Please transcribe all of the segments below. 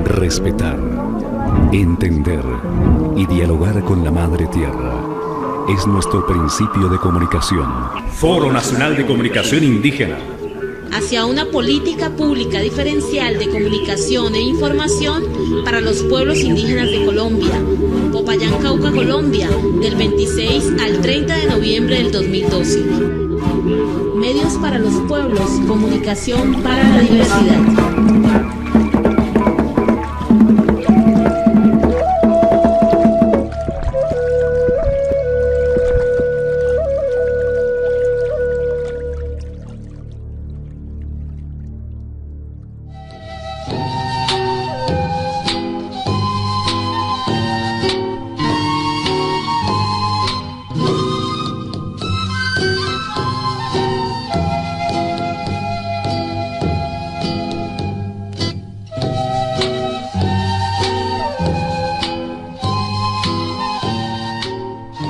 Respetar, entender y dialogar con la Madre Tierra es nuestro principio de comunicación. Foro Nacional de Comunicación Indígena. Hacia una política pública diferencial de comunicación e información para los pueblos indígenas de Colombia. Popayán, Cauca, Colombia, del 26 al 30 de noviembre del 2012. Medios para los pueblos, comunicación para la diversidad.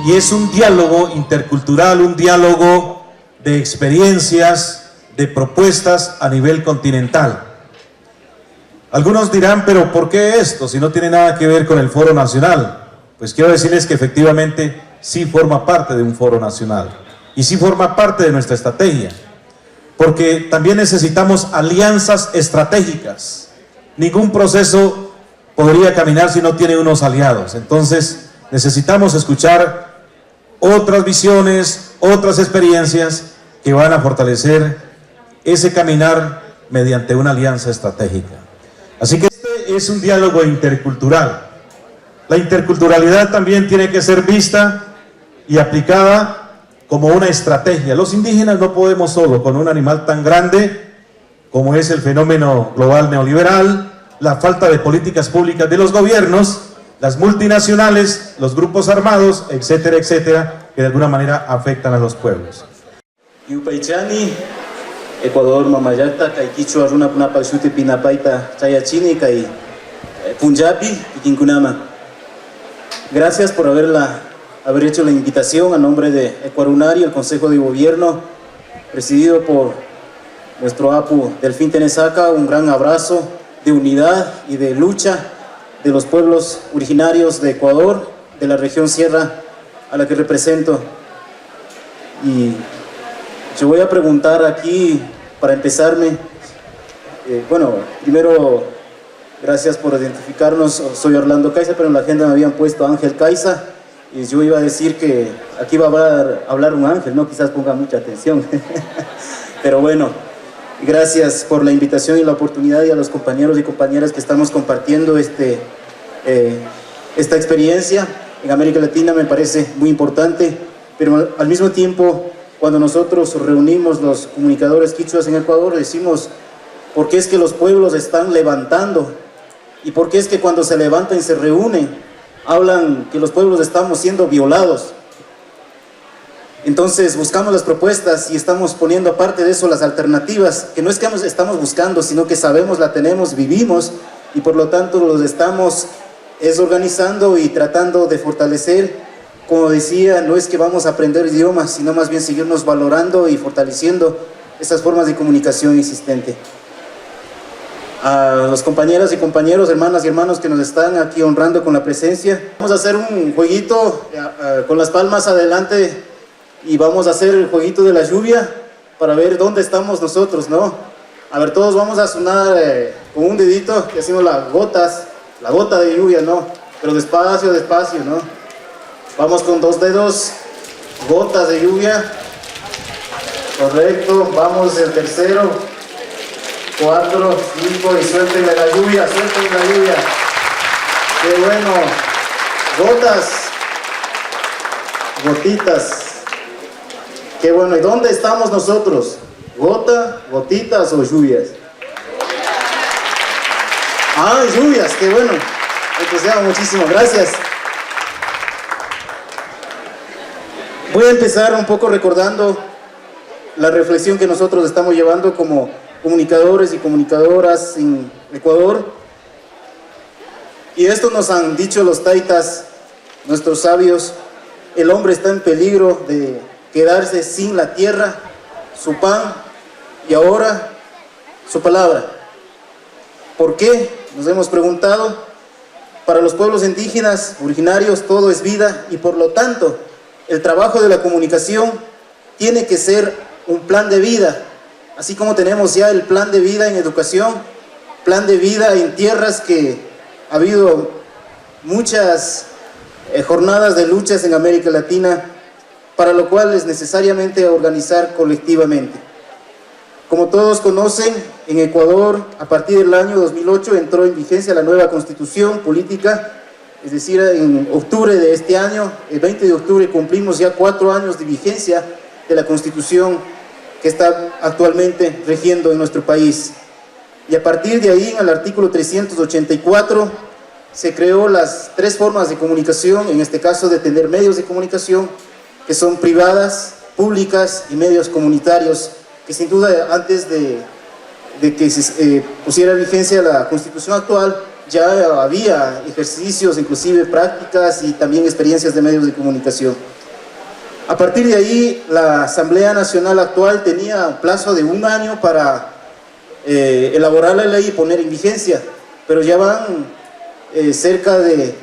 Y es un diálogo intercultural, un diálogo de experiencias, de propuestas a nivel continental. Algunos dirán, pero ¿por qué esto? Si no tiene nada que ver con el Foro Nacional. Pues quiero decirles que efectivamente sí forma parte de un Foro Nacional y sí forma parte de nuestra estrategia, porque también necesitamos alianzas estratégicas. Ningún proceso podría caminar si no tiene unos aliados. Entonces necesitamos escuchar otras visiones, otras experiencias que van a fortalecer ese caminar mediante una alianza estratégica. Así que este es un diálogo intercultural. La interculturalidad también tiene que ser vista y aplicada como una estrategia. Los indígenas no podemos solo con un animal tan grande como es el fenómeno global neoliberal, la falta de políticas públicas de los gobiernos, las multinacionales, los grupos armados, etcétera, etcétera, que de alguna manera afectan a los pueblos. Yupaychani, Ecuador, Mamayata, Kaikicho, Aruna, Punapayuti, Pinapaita, Chayachini, Kai, Punjabi, Piquinkunama. Gracias por haber hecho la invitación a nombre de Ecuarunari, el Consejo de Gobierno, presidido por nuestro Apu Delfín Tenesaca. Un gran abrazo de unidad y de lucha de los pueblos originarios de Ecuador, de la región Sierra a la que represento. Y yo voy a preguntar aquí, para empezarme, bueno, primero, gracias por identificarnos, soy Orlando Caiza, pero en la agenda me habían puesto Ángel Caiza, y yo iba a decir que aquí va a hablar un ángel, ¿no? Quizás ponga mucha atención, pero bueno, gracias por la invitación y la oportunidad, y a los compañeros y compañeras que estamos compartiendo esta experiencia en América Latina. Me parece muy importante, pero al mismo tiempo, cuando nosotros reunimos los comunicadores quichuas en Ecuador, decimos por qué es que los pueblos están levantando, y por qué es que cuando se levantan y se reúnen, hablan que los pueblos estamos siendo violados. Entonces buscamos las propuestas y estamos poniendo aparte de eso las alternativas, que no es que estamos buscando, sino que sabemos, la tenemos, vivimos, y por lo tanto los estamos organizando y tratando de fortalecer. Como decía, no es que vamos a aprender idiomas, sino más bien seguirnos valorando y fortaleciendo estas formas de comunicación existentes. A los compañeras y compañeros, hermanas y hermanos que nos están aquí honrando con la presencia, vamos a hacer un jueguito con las palmas adelante, y vamos a hacer el jueguito de la lluvia para ver dónde estamos nosotros, ¿no? A ver, todos vamos a sonar con un dedito, que hacemos la gota de lluvia, ¿no? Pero despacio, despacio, ¿no? Vamos con 2 dedos, gotas de lluvia. Correcto, vamos el tercero, 4, 5, y suéltenle la lluvia, suéltenle la lluvia. Qué bueno. Gotas, gotitas. Qué bueno. ¿Y dónde estamos nosotros? ¿Gota, gotitas o lluvias? Ah, lluvias, qué bueno. Entusiasmo, muchísimas gracias. Voy a empezar un poco recordando la reflexión que nosotros estamos llevando como comunicadores y comunicadoras en Ecuador. Y esto nos han dicho los taitas nuestros sabios, el hombre está en peligro de quedarse sin la tierra, su pan y ahora su palabra. ¿Por qué? Nos hemos preguntado. Para los pueblos indígenas originarios todo es vida y por lo tanto el trabajo de la comunicación tiene que ser un plan de vida, así como tenemos ya el plan de vida en educación, plan de vida en tierras, que ha habido muchas jornadas de luchas en América Latina, para lo cual es necesariamente organizar colectivamente. Como todos conocen, en Ecuador, a partir del año 2008, entró en vigencia la nueva constitución política, es decir, en octubre de este año, el 20 de octubre, cumplimos ya 4 años de vigencia de la constitución que está actualmente rigiendo en nuestro país. Y a partir de ahí, en el artículo 384, se creó las 3 formas de comunicación, en este caso de tener medios de comunicación, que son privadas, públicas y medios comunitarios, que sin duda antes de que se pusiera en vigencia la constitución actual, ya había ejercicios, inclusive prácticas y también experiencias de medios de comunicación. A partir de ahí, la Asamblea Nacional actual tenía un plazo de 1 año para elaborar la ley y poner en vigencia, pero ya van cerca de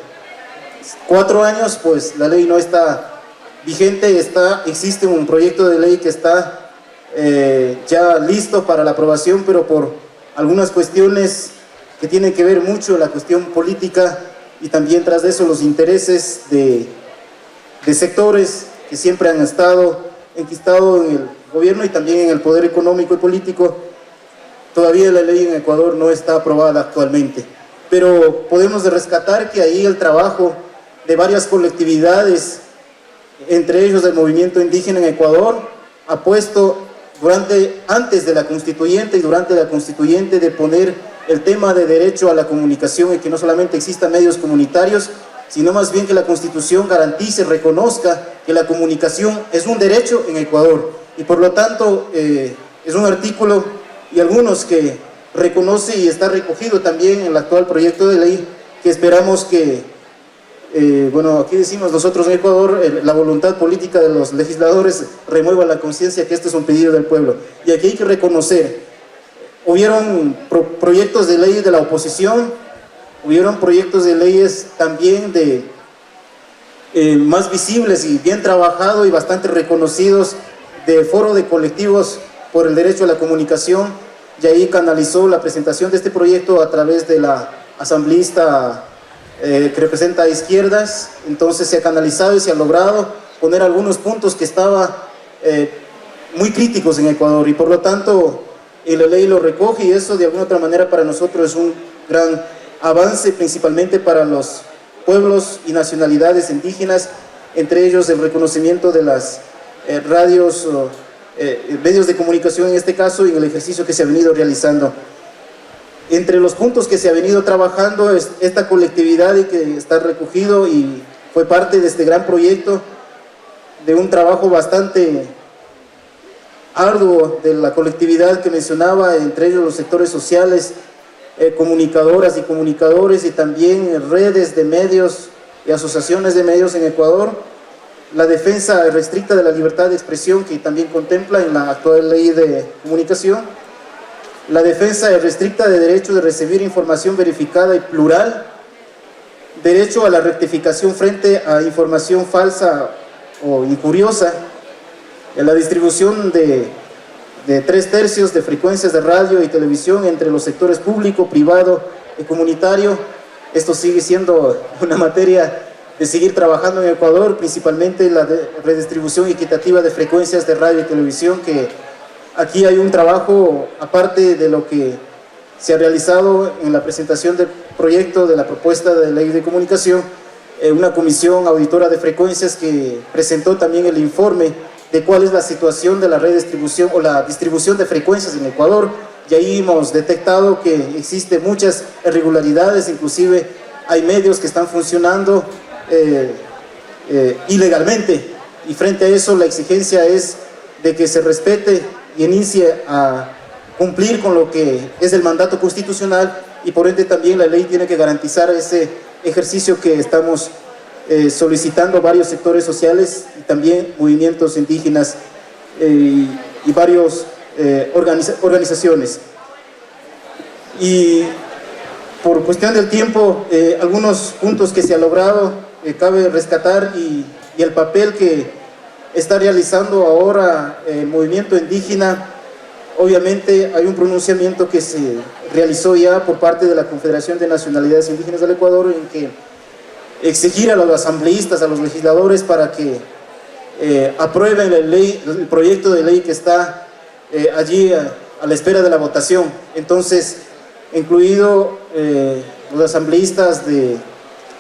4 años, pues la ley no está vigente. Existe un proyecto de ley que está ya listo para la aprobación, pero por algunas cuestiones que tienen que ver mucho la cuestión política y también tras de eso los intereses de sectores que siempre han estado enquistados en el gobierno y también en el poder económico y político. Todavía la ley en Ecuador no está aprobada actualmente, pero podemos rescatar que ahí el trabajo de varias colectividades, entre ellos el movimiento indígena en Ecuador, ha puesto antes de la constituyente y durante la constituyente de poner el tema de derecho a la comunicación, y que no solamente existan medios comunitarios, sino más bien que la Constitución garantice, reconozca que la comunicación es un derecho en Ecuador, y por lo tanto es un artículo y algunos que reconoce y está recogido también en el actual proyecto de ley, que esperamos que, bueno, aquí decimos nosotros en Ecuador, la voluntad política de los legisladores remueva la conciencia que este es un pedido del pueblo. Y aquí hay que reconocer, hubieron proyectos de ley de la oposición, hubieron proyectos de leyes también de más visibles y bien trabajados y bastante reconocidos del Foro de Colectivos por el Derecho a la Comunicación, y ahí canalizó la presentación de este proyecto a través de la asambleísta que representa a izquierdas. Entonces se ha canalizado y se ha logrado poner algunos puntos que estaban muy críticos en Ecuador, y por lo tanto la ley lo recoge, y eso de alguna otra manera para nosotros es un gran avance, principalmente para los pueblos y nacionalidades indígenas, entre ellos el reconocimiento de las radios, medios de comunicación en este caso, y en el ejercicio que se ha venido realizando. Entre los puntos que se ha venido trabajando es esta colectividad, y que está recogido y fue parte de este gran proyecto, de un trabajo bastante arduo de la colectividad que mencionaba, entre ellos los sectores sociales, comunicadoras y comunicadores, y también redes de medios y asociaciones de medios en Ecuador. La defensa restricta de la libertad de expresión, que también contempla en la actual ley de comunicación. La defensa restricta de derecho de recibir información verificada y plural. Derecho a la rectificación frente a información falsa o injuriosa. La distribución de 3/3 de frecuencias de radio y televisión entre los sectores público, privado y comunitario. Esto sigue siendo una materia de seguir trabajando en Ecuador, principalmente la redistribución equitativa de frecuencias de radio y televisión, que aquí hay un trabajo, aparte de lo que se ha realizado en la presentación del proyecto de la propuesta de ley de comunicación, una comisión auditora de frecuencias que presentó también el informe de cuál es la situación de la redistribución o la distribución de frecuencias en Ecuador, y ahí hemos detectado que existen muchas irregularidades, inclusive hay medios que están funcionando ilegalmente, y frente a eso la exigencia es de que se respete y inicie a cumplir con lo que es el mandato constitucional, y por ende también la ley tiene que garantizar ese ejercicio que estamos solicitando varios sectores sociales y también movimientos indígenas y varias organizaciones. Y por cuestión del tiempo, algunos puntos que se ha logrado, cabe rescatar y el papel que está realizando ahora el movimiento indígena. Obviamente hay un pronunciamiento que se realizó ya por parte de la Confederación de Nacionalidades Indígenas del Ecuador en que exigir a los asambleístas, a los legisladores para que aprueben el proyecto de ley que está allí a la espera de la votación. Entonces, incluido los asambleístas de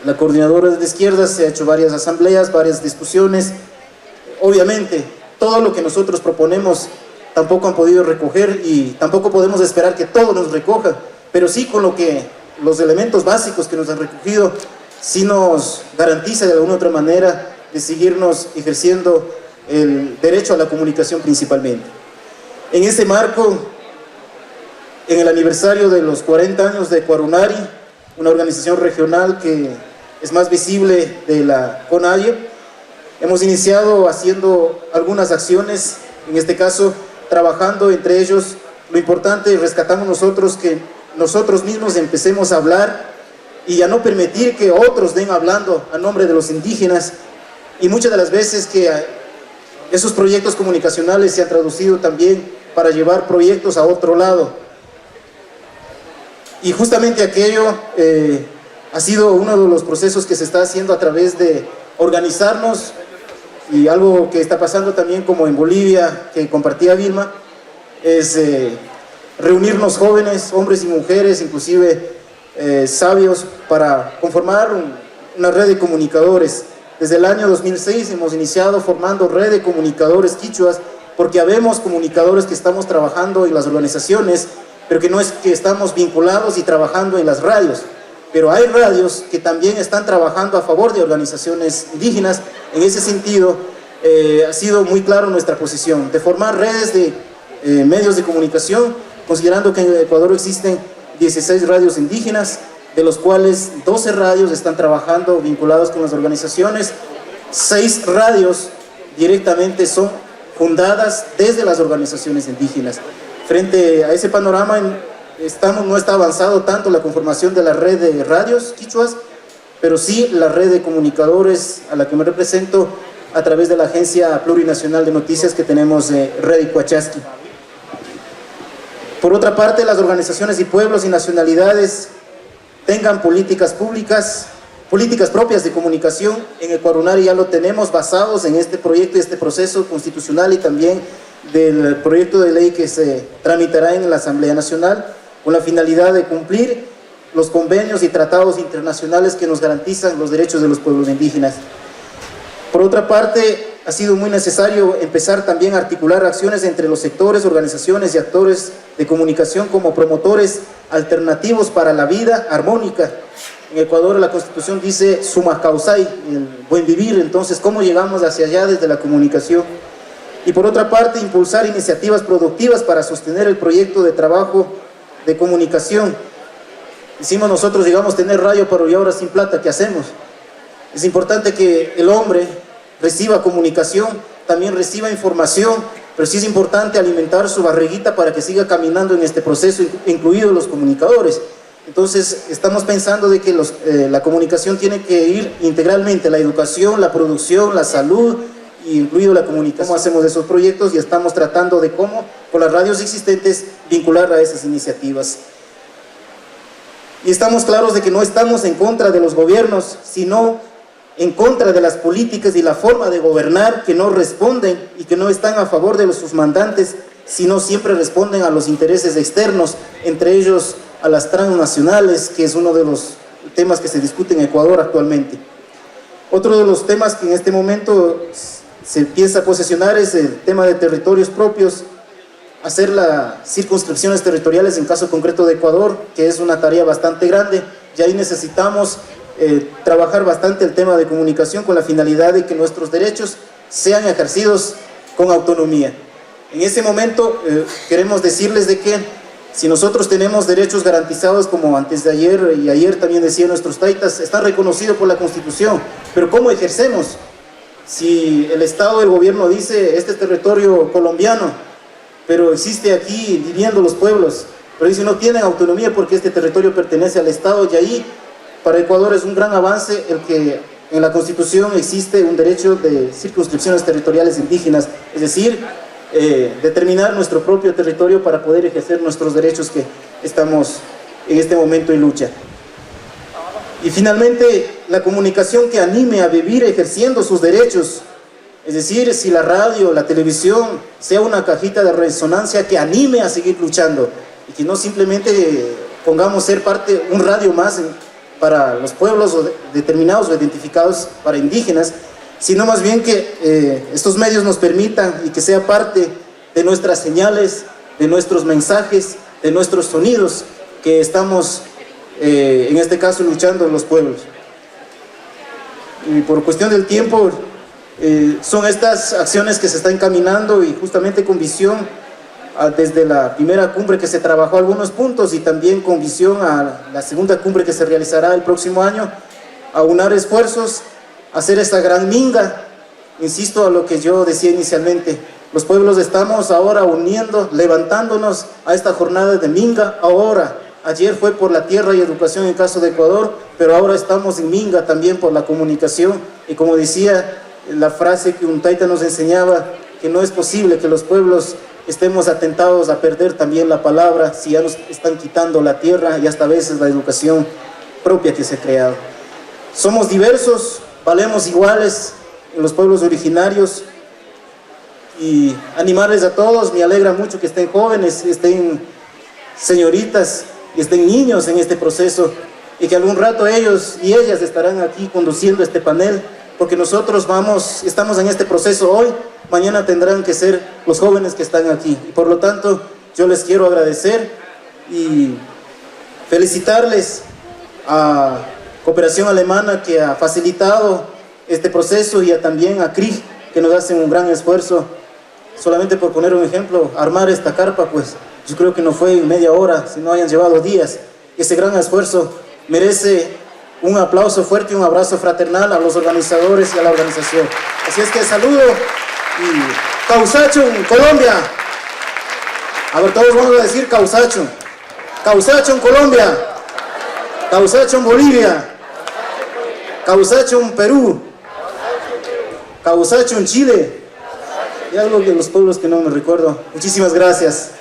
la coordinadora de izquierdas, se ha hecho varias asambleas, varias discusiones. Obviamente, todo lo que nosotros proponemos tampoco han podido recoger y tampoco podemos esperar que todo nos recoja, pero sí con los elementos básicos que nos han recogido, sí nos garantiza de alguna u otra manera de seguirnos ejerciendo el derecho a la comunicación principalmente. En ese marco, en el aniversario de los 40 años de Ecuarunari, una organización regional que es más visible de la CONAIE, hemos iniciado haciendo algunas acciones, en este caso trabajando entre ellos. Lo importante, rescatamos nosotros, que nosotros mismos empecemos a hablar y a no permitir que otros den hablando a nombre de los indígenas, y muchas de las veces que esos proyectos comunicacionales se han traducido también para llevar proyectos a otro lado. Y justamente aquello ha sido uno de los procesos que se está haciendo a través de organizarnos, y algo que está pasando también como en Bolivia, que compartía Vilma, es reunirnos jóvenes, hombres y mujeres, inclusive sabios, para conformar una red de comunicadores. Desde el año 2006 hemos iniciado formando red de comunicadores quichuas, porque habemos comunicadores que estamos trabajando en las organizaciones, pero que no es que estamos vinculados y trabajando en las radios. Pero hay radios que también están trabajando a favor de organizaciones indígenas. En ese sentido, ha sido muy claro nuestra posición de formar redes de medios de comunicación, considerando que en Ecuador existen 16 radios indígenas, de los cuales 12 radios están trabajando vinculados con las organizaciones, 6 radios directamente son fundadas desde las organizaciones indígenas. Frente a ese panorama, no está avanzado tanto la conformación de la red de radios quichuas, pero sí la red de comunicadores a la que me represento a través de la Agencia Plurinacional de Noticias que tenemos, Red Icuachasqui. Por otra parte, las organizaciones y pueblos y nacionalidades tengan políticas públicas, políticas propias de comunicación. En Ecuarunari ya lo tenemos, basados en este proyecto y este proceso constitucional, y también del proyecto de ley que se tramitará en la Asamblea Nacional, con la finalidad de cumplir los convenios y tratados internacionales que nos garantizan los derechos de los pueblos indígenas. Por otra parte, ha sido muy necesario empezar también a articular acciones entre los sectores, organizaciones y actores de comunicación como promotores alternativos para la vida armónica. En Ecuador la Constitución dice suma causai, el buen vivir. Entonces, ¿cómo llegamos hacia allá desde la comunicación? Y por otra parte, impulsar iniciativas productivas para sostener el proyecto de trabajo de comunicación. Decimos nosotros, llegamos a tener radio, pero y ahora sin plata, ¿qué hacemos? Es importante que el hombre reciba comunicación, también reciba información, pero sí es importante alimentar su barriguita para que siga caminando en este proceso, incluidos los comunicadores. Entonces, estamos pensando de que la comunicación tiene que ir integralmente, la educación, la producción, la salud, incluido la comunicación. ¿Cómo hacemos esos proyectos? Y estamos tratando de cómo, con las radios existentes, vincular a esas iniciativas. Y estamos claros de que no estamos en contra de los gobiernos, sino en contra de las políticas y la forma de gobernar que no responden y que no están a favor de sus mandantes, sino siempre responden a los intereses externos, entre ellos a las transnacionales, que es uno de los temas que se discute en Ecuador actualmente. Otro de los temas que en este momento se piensa posesionar es el tema de territorios propios, hacer las circunscripciones territoriales en caso concreto de Ecuador, que es una tarea bastante grande, y ahí necesitamos trabajar bastante el tema de comunicación con la finalidad de que nuestros derechos sean ejercidos con autonomía. En ese momento queremos decirles de que Si nosotros tenemos derechos garantizados, como antes de ayer y ayer también decían nuestros taitas, está reconocido por la Constitución, pero ¿cómo ejercemos? Si el Estado, el gobierno dice, este es territorio colombiano, pero existe aquí viviendo los pueblos, pero dice, no tienen autonomía porque este territorio pertenece al Estado, y ahí para Ecuador es un gran avance el que en la Constitución existe un derecho de circunscripciones territoriales indígenas, es decir, determinar nuestro propio territorio para poder ejercer nuestros derechos que estamos en este momento en lucha. Y finalmente, la comunicación que anime a vivir ejerciendo sus derechos, es decir, si la radio, la televisión, sea una cajita de resonancia que anime a seguir luchando, y que no simplemente pongamos ser parte, un radio más para los pueblos determinados o identificados para indígenas, sino más bien que estos medios nos permitan y que sea parte de nuestras señales, de nuestros mensajes, de nuestros sonidos que estamos, en este caso, luchando en los pueblos. Y por cuestión del tiempo, son estas acciones que se están caminando y justamente con visión desde la primera cumbre que se trabajó algunos puntos y también con visión a la segunda cumbre que se realizará el próximo año, aunar esfuerzos, hacer esta gran minga. Insisto a lo que yo decía inicialmente, los pueblos estamos ahora uniendo, levantándonos a esta jornada de minga ahora. Ayer fue por la tierra y educación en el caso de Ecuador, pero ahora estamos en minga también por la comunicación, y como decía la frase que un taita nos enseñaba, que no es posible que los pueblos estemos atentados a perder también la palabra si ya nos están quitando la tierra y hasta a veces la educación propia que se ha creado. Somos diversos, valemos iguales en los pueblos originarios, y animarles a todos. Me alegra mucho que estén jóvenes, estén señoritas y estén niños en este proceso, y que algún rato ellos y ellas estarán aquí conduciendo este panel, porque nosotros estamos en este proceso hoy, mañana tendrán que ser los jóvenes que están aquí, y por lo tanto yo les quiero agradecer y felicitarles a Cooperación Alemana, que ha facilitado este proceso, y también a CRIG, que nos hacen un gran esfuerzo. Solamente por poner un ejemplo, armar esta carpa, pues yo creo que no fue en media hora, sino hayan llevado días. Ese gran esfuerzo merece un aplauso fuerte y un abrazo fraternal a los organizadores y a la organización. Así es que saludo y Causachun, Colombia. A ver, todos vamos a decir Causachun. Causachun, Colombia. Causachun, Bolivia. Causachun, Perú. Causachun, Chile. Y algo de los pueblos que no me recuerdo. Muchísimas gracias.